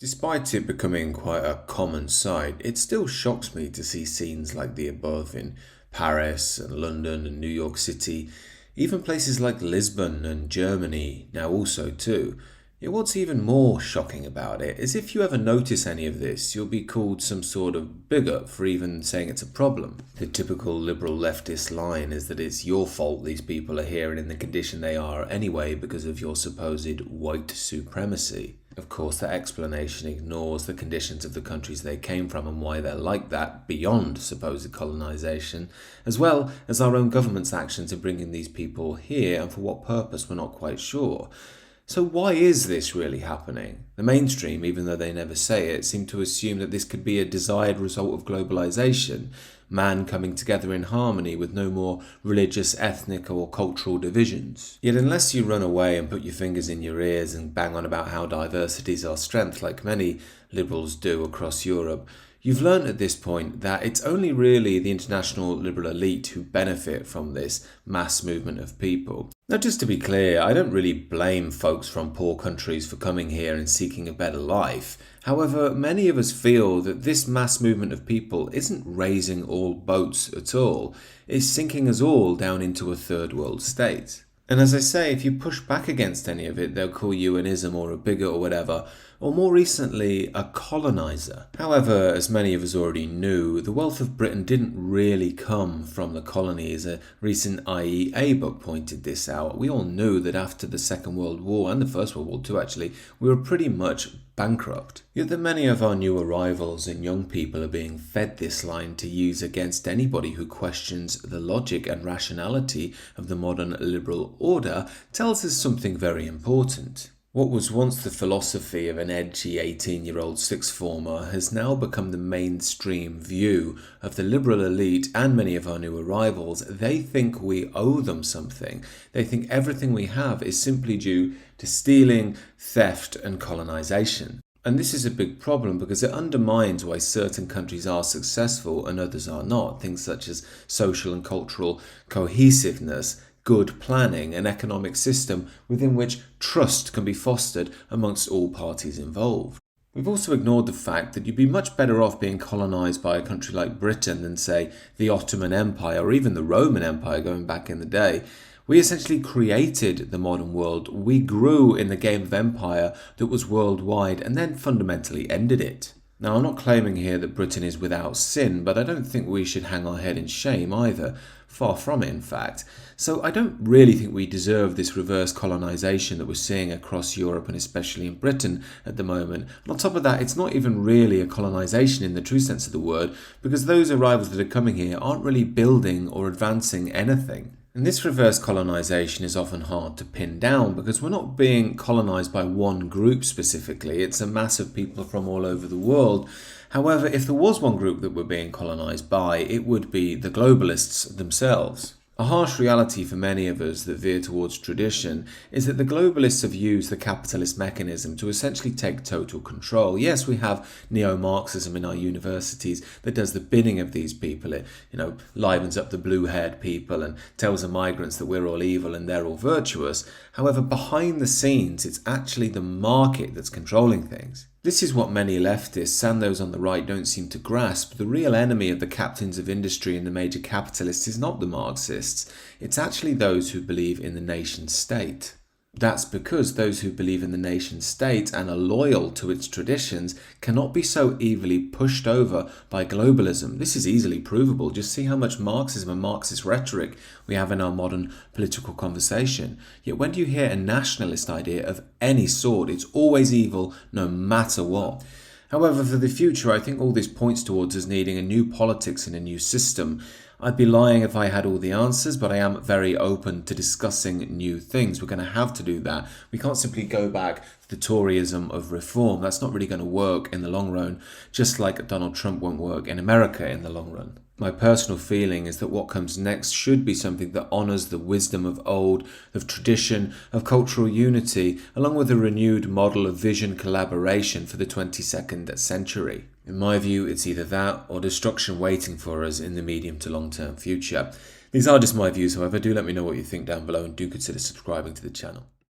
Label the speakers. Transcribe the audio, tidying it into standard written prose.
Speaker 1: Despite it becoming quite a common sight, it still shocks me to see scenes like the above in Paris and London and New York City, even places like Lisbon and Germany now also too. Yet what's even more shocking about it is if you ever notice any of this, you'll be called some sort of bigot for even saying it's a problem. The typical liberal leftist line is that it's your fault these people are here and in the condition they are anyway because of your supposed white supremacy. Of course, that explanation ignores the conditions of the countries they came from and why they're like that beyond supposed colonisation, as well as our own government's actions in bringing these people here and for what purpose we're not quite sure. So why is this really happening? The mainstream, even though they never say it, seem to assume that this could be a desired result of globalization, man coming together in harmony with no more religious, ethnic or cultural divisions. Yet unless you run away and put your fingers in your ears and bang on about how diversity is our strength, like many liberals do across Europe, you've learnt at this point that it's only really the international liberal elite who benefit from this mass movement of people. Now, just to be clear, I don't really blame folks from poor countries for coming here and seeking a better life. However, many of us feel that this mass movement of people isn't raising all boats at all. It's sinking us all down into a third world state. And as I say, if you push back against any of it, they'll call you an ism or a bigot or whatever, or more recently, a colonizer. However, as many of us already knew, the wealth of Britain didn't really come from the colonies. A recent IEA book pointed this out. We all knew that after the Second World War, and the First World War too actually, we were pretty much bankrupt. Yet that many of our new arrivals and young people are being fed this line to use against anybody who questions the logic and rationality of the modern liberal order tells us something very important. What was once the philosophy of an edgy 18-year-old sixth former has now become the mainstream view of the liberal elite and many of our new arrivals. They think we owe them something. They think everything we have is simply due to stealing, theft and colonization. And this is a big problem because it undermines why certain countries are successful and others are not. Things such as social and cultural cohesiveness, good planning, an economic system within which trust can be fostered amongst all parties involved. We've also ignored the fact that you'd be much better off being colonised by a country like Britain than, say, the Ottoman Empire or even the Roman Empire going back in the day. We essentially created the modern world. We grew in the game of empire that was worldwide and then fundamentally ended it. Now, I'm not claiming here that Britain is without sin, but I don't think we should hang our head in shame either. Far from it, in fact. So I don't really think we deserve this reverse colonisation that we're seeing across Europe and especially in Britain at the moment. And on top of that, it's not even really a colonisation in the true sense of the word, because those arrivals that are coming here aren't really building or advancing anything. And this reverse colonisation is often hard to pin down because we're not being colonised by one group specifically. It's a mass of people from all over the world. However, if there was one group that we're being colonised by, it would be the globalists themselves. A harsh reality for many of us that veer towards tradition is that the globalists have used the capitalist mechanism to essentially take total control. Yes, we have neo-Marxism in our universities that does the bidding of these people. It, livens up the blue-haired people and tells the migrants that we're all evil and they're all virtuous. However, behind the scenes, it's actually the market that's controlling things. This is what many leftists and those on the right don't seem to grasp. The real enemy of the captains of industry and the major capitalists is not the Marxists. It's actually those who believe in the nation state. That's because those who believe in the nation state and are loyal to its traditions cannot be so easily pushed over by globalism. This is easily provable. Just see how much Marxism and Marxist rhetoric we have in our modern political conversation. Yet when do you hear a nationalist idea of any sort, it's always evil no matter what. However, for the future, I think all this points towards us needing a new politics and a new system. I'd be lying if I had all the answers, but I am very open to discussing new things. We're going to have to do that. We can't simply go back to the Toryism of reform. That's not really going to work in the long run, just like Donald Trump won't work in America in the long run. My personal feeling is that what comes next should be something that honours the wisdom of old, of tradition, of cultural unity, along with a renewed model of vision collaboration for the 22nd century. In my view, it's either that or destruction waiting for us in the medium to long-term future. These are just my views, however. Do let me know what you think down below and do consider subscribing to the channel.